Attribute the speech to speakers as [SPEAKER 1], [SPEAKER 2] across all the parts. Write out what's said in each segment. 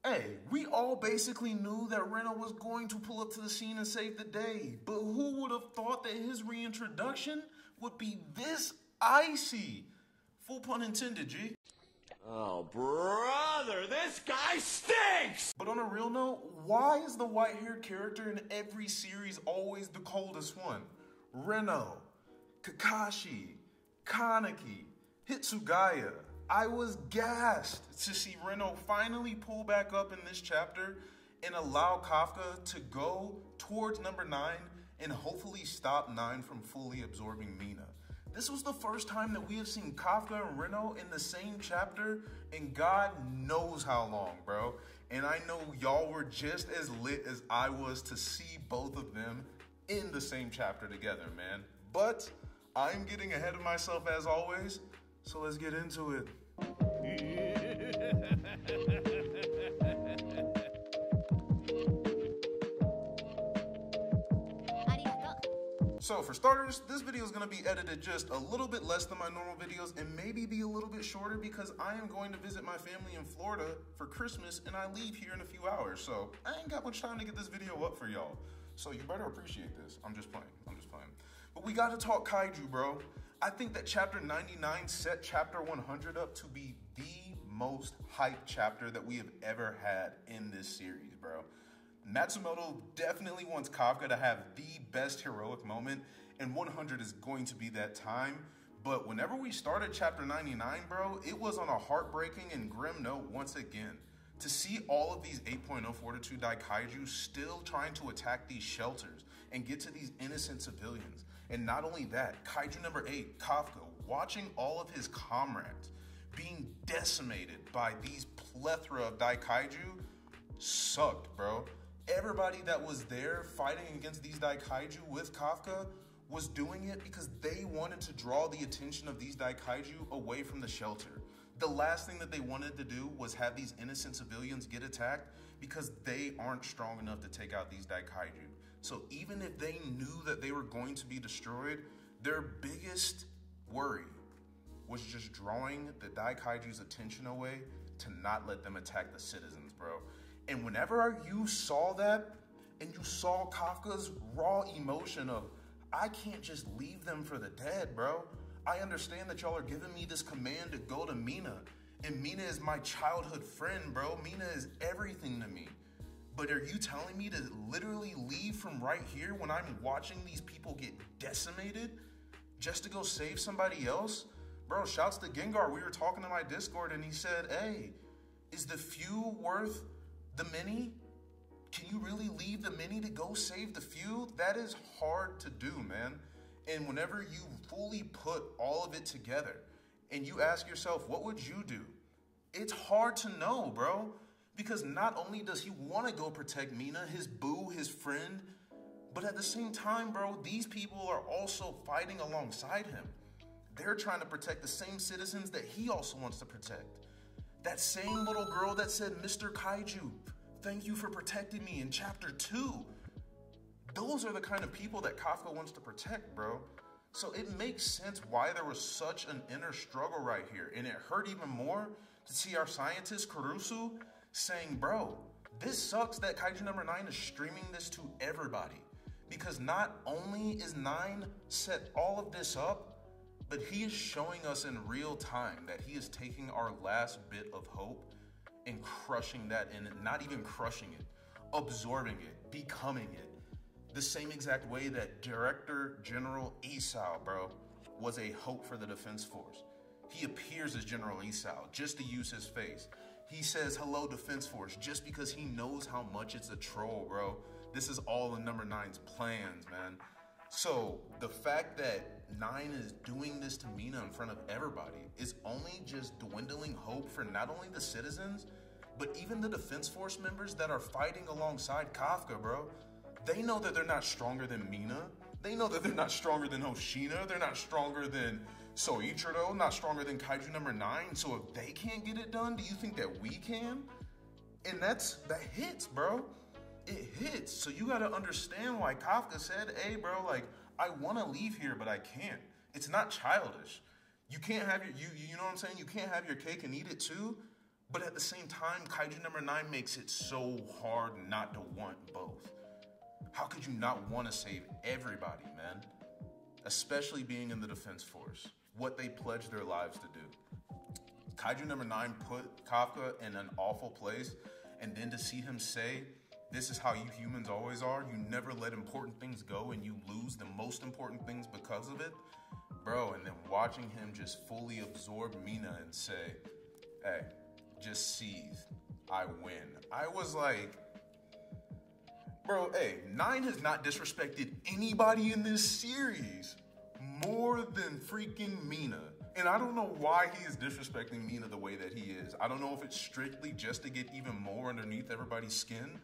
[SPEAKER 1] Hey, we all basically knew that Reno was going to pull up to the scene and save the day, but who would have thought that his reintroduction would be this icy? Full pun intended, G.
[SPEAKER 2] Oh, brother, this guy stinks!
[SPEAKER 1] But on a real note, why is the white-haired character in every series always the coldest one? Reno, Kakashi, Kaneki, Hitsugaya. I was gassed to see Reno finally pull back up in this chapter and allow Kafka to go towards number 9 and hopefully stop 9 from fully absorbing Mina. This was the first time that we have seen Kafka and Reno in the same chapter in God knows how long, bro. And I know y'all were just as lit as I was to see both of them in the same chapter together, man. But I'm getting ahead of myself as always, so let's get into it. So for starters, this video is going to be edited just a little bit less than my normal videos and maybe be a little bit shorter because I am going to visit my family in Florida for Christmas and I leave here in a few hours. So I ain't got much time to get this video up for y'all. So you better appreciate this. I'm just playing. But we got to talk Kaiju, bro. I think that chapter 99 set chapter 100 up to be the most hyped chapter that we have ever had in this series, bro. Matsumoto definitely wants Kafka to have the best heroic moment, and 100 is going to be that time. But whenever we started chapter 99, bro, it was on a heartbreaking and grim note once again. To see all of these 8.0 Fortitude Dai Kaiju still trying to attack these shelters and get to these innocent civilians. And not only that, Kaiju number 8, Kafka, watching all of his comrades being decimated by these plethora of Dai Kaiju sucked, bro. Everybody that was there fighting against these Dai Kaiju with Kafka was doing it because they wanted to draw the attention of these Dai Kaiju away from the shelter. The last thing that they wanted to do was have these innocent civilians get attacked because they aren't strong enough to take out these Dai Kaiju. So even if they knew that they were going to be destroyed, their biggest worry was just drawing the Dai Kaiju's attention away to not let them attack the citizens, bro. And whenever you saw that and you saw Kafka's raw emotion of, I can't just leave them for the dead, bro. I understand that y'all are giving me this command to go to Mina. And Mina is my childhood friend, bro. Mina is everything to me. But are you telling me to literally leave from right here when I'm watching these people get decimated just to go save somebody else? Bro, shouts to Gengar. We were talking in my Discord and he said, hey, is the few worth the many? Can you really leave the many to go save the few? That is hard to do, man. And whenever you fully put all of it together and you ask yourself, what would you do? It's hard to know, bro. Because not only does he want to go protect Mina, his boo, his friend, but at the same time, bro, these people are also fighting alongside him. They're trying to protect the same citizens that he also wants to protect. That same little girl that said, Mr. Kaiju, thank you for protecting me in chapter 2. Those are the kind of people that Kafka wants to protect, bro. So it makes sense why there was such an inner struggle right here. And it hurt even more to see our scientist, Kurusu, saying, bro, this sucks that Kaiju number 9 is streaming this to everybody. Because not only is 9 set all of this up, but he is showing us in real time that he is taking our last bit of hope and crushing that, and not even crushing it, absorbing it, becoming it. The same exact way that Director General Isao, bro, was a hope for the Defense Force. He appears as General Isao just to use his face. He says, hello, Defense Force, just because he knows how much it's a troll, bro. This is all in number 9's plans, man. So the fact that 9 is doing this to Mina in front of everybody is only just dwindling hope for not only the citizens, but even the Defense Force members that are fighting alongside Kafka, bro. They know that they're not stronger than Mina. They know that they're not stronger than Hoshina. They're not stronger than Soichiro, not stronger than Kaiju number 9. So if they can't get it done, do you think that we can? And that hits, bro. It hits. So you got to understand why Kafka said, hey, bro, like, I want to leave here, but I can't. It's not childish. You can't have your, you know what I'm saying? You can't have your cake and eat it too. But at the same time, Kaiju number 9 makes it so hard not to want both. How could you not want to save everybody, man? Especially being in the Defense Force, what they pledged their lives to do. Kaiju number 9 put Kafka in an awful place, and then to see him say, "This is how you humans always are, you never let important things go and you lose the most important things because of it." Bro, and then watching him just fully absorb Mina and say, "Hey, just seethe, I win." I was like, bro, hey, 9 has not disrespected anybody in this series more than freaking Mina. And I don't know why he is disrespecting Mina the way that he is. I don't know if it's strictly just to get even more underneath everybody's skin,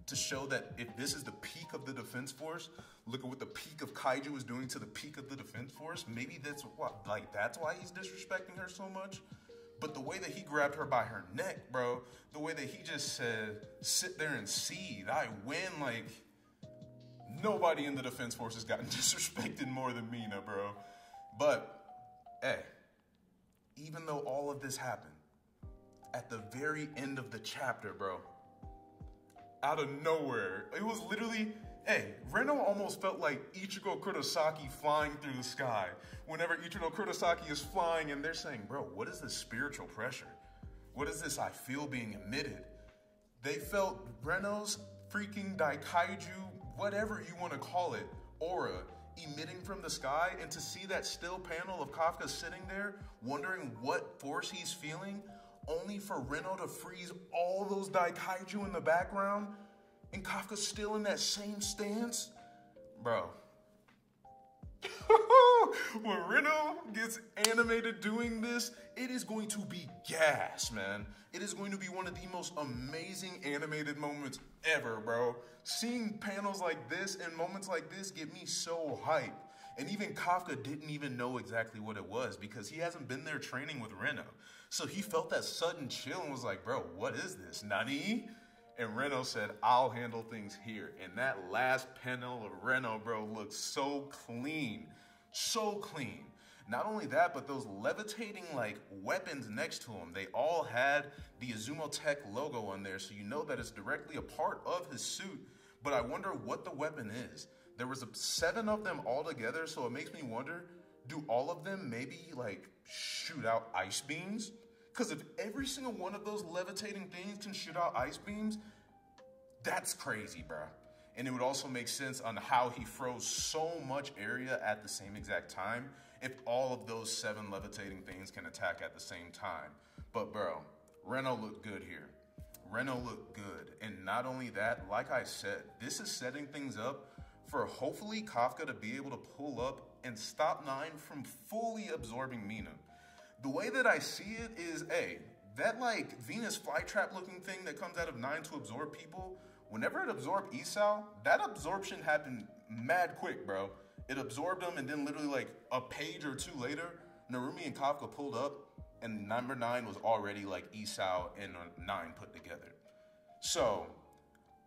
[SPEAKER 1] to show that if this is the peak of the Defense Force, look at what the peak of Kaiju is doing to the peak of the Defense Force. Maybe that's what, like, that's why he's disrespecting her so much. But the way that he grabbed her by her neck, bro, the way that he just said, "Sit there and seethe, I win," like, nobody in the Defense Force has gotten disrespected more than Mina, bro. But, hey, even though all of this happened, at the very end of the chapter, bro, out of nowhere, it was literally, hey, Reno almost felt like Ichigo Kurosaki flying through the sky. Whenever Ichigo Kurosaki is flying and they're saying, "Bro, what is this spiritual pressure? What is this I feel being emitted?" They felt Reno's freaking Daikaiju, whatever you want to call it, aura emitting from the sky, and to see that still panel of Kafka sitting there, wondering what force he's feeling, only for Reno to freeze all those Daikaiju in the background, and Kafka's still in that same stance. Bro. When Reno gets animated doing this, it is going to be gas, man. It is going to be one of the most amazing animated moments ever, bro. Seeing panels like this and moments like this get me so hyped. And even Kafka didn't even know exactly what it was because he hasn't been there training with Reno. So he felt that sudden chill and was like, "Bro, what is this, Nani?" And Reno said, "I'll handle things here." And that last panel of Reno, bro, looks so clean. So clean. Not only that, but those levitating like weapons next to him, they all had the Izumo Tech logo on there, so you know that it's directly a part of his suit. But I wonder what the weapon is. There was 7 of them all together, so it makes me wonder, do all of them maybe like shoot out ice beams? Because if every single one of those levitating things can shoot out ice beams, that's crazy, bro. And it would also make sense on how he froze so much area at the same exact time if all of those 7 levitating things can attack at the same time. But bro, Reno looked good here. Reno looked good. And not only that, like I said, this is setting things up for hopefully Kafka to be able to pull up and stop 9 from fully absorbing Mina. The way that I see it is, that like Venus flytrap looking thing that comes out of 9 to absorb people, whenever it absorbed Isao, that absorption happened mad quick, bro. It absorbed him, and then literally like a page or 2 later, Narumi and Kafka pulled up, and number 9 was already like Isao and 9 put together. So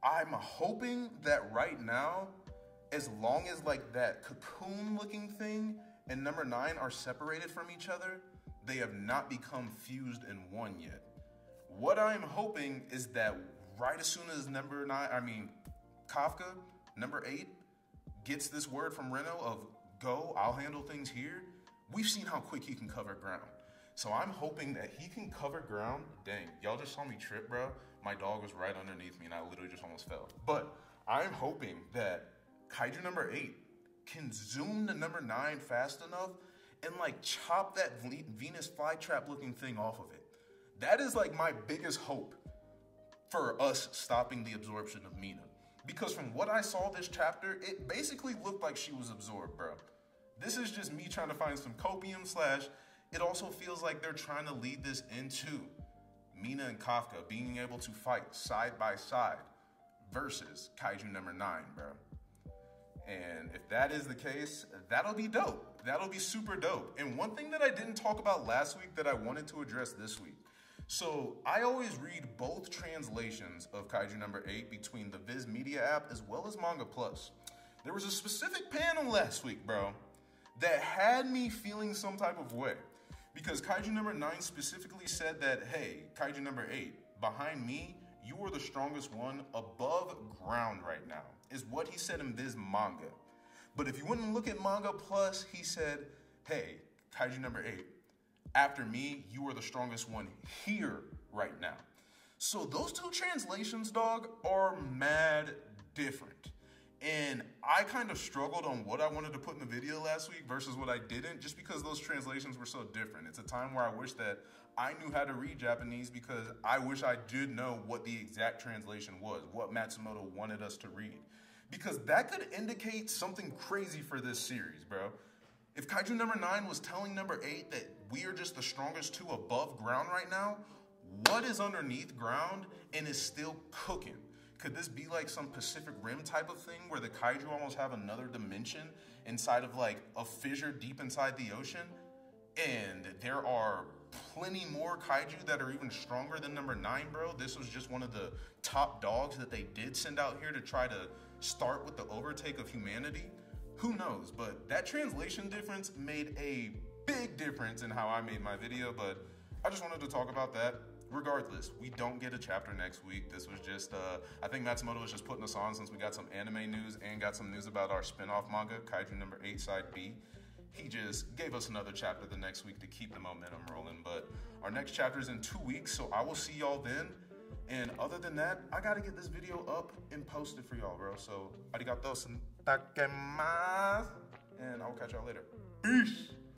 [SPEAKER 1] I'm hoping that right now, as long as like that cocoon looking thing and number 9 are separated from each other, they have not become fused in one yet. What I'm hoping is that right as soon as Kafka, number 8, gets this word from Reno of "Go, I'll handle things here," we've seen how quick he can cover ground. So I'm hoping that he can cover ground. Dang, y'all just saw me trip, bro. My dog was right underneath me and I literally just almost fell. But I'm hoping that Kaiju number 8 can zoom to number 9 fast enough and like chop that Venus flytrap looking thing off of it. That is like my biggest hope for us stopping the absorption of Mina. Because from what I saw this chapter, it basically looked like she was absorbed, bro. This is just me trying to find some copium / it also feels like they're trying to lead this into Mina and Kafka being able to fight side by side versus Kaiju number 9, bro. And if that is the case, that'll be dope. That'll be super dope. And one thing that I didn't talk about last week that I wanted to address this week. So I always read both translations of Kaiju number 8 between the Viz Media app as well as Manga Plus. There was a specific panel last week, bro, that had me feeling some type of way. Because Kaiju number 9 specifically said that, hey, Kaiju number 8, behind me, you are the strongest one above ground right now, is what he said in this manga. But if you wouldn't look at manga plus, he said, hey, Kaiju number 8, after me, you are the strongest one here right now. So those two translations, dog, are mad different. And I kind of struggled on what I wanted to put in the video last week versus what I didn't, just because those translations were so different. It's a time where I wish that I knew how to read Japanese, because I wish I did know what the exact translation was, what Matsumoto wanted us to read. Because that could indicate something crazy for this series, bro. If Kaiju number 9 was telling number 8 that we are just the strongest two above ground right now, what is underneath ground and is still cooking? Could this be like some Pacific Rim type of thing where the Kaiju almost have another dimension inside of like a fissure deep inside the ocean? And there are plenty more Kaiju that are even stronger than number 9, bro. This was just one of the top dogs that they did send out here to try to start with the overtake of humanity. Who knows? But that translation difference made a big difference in how I made my video, but I just wanted to talk about that. Regardless, we don't get a chapter next week. This was just, I think Matsumoto was just putting us on since we got some anime news and got some news about our spin-off manga, Kaiju number 8, Side B. He just gave us another chapter the next week to keep the momentum rolling. But our next chapter is in 2 weeks, so I will see y'all then. And other than that, I gotta get this video up and posted for y'all, bro. So, arigatou, and I will catch y'all later. Peace!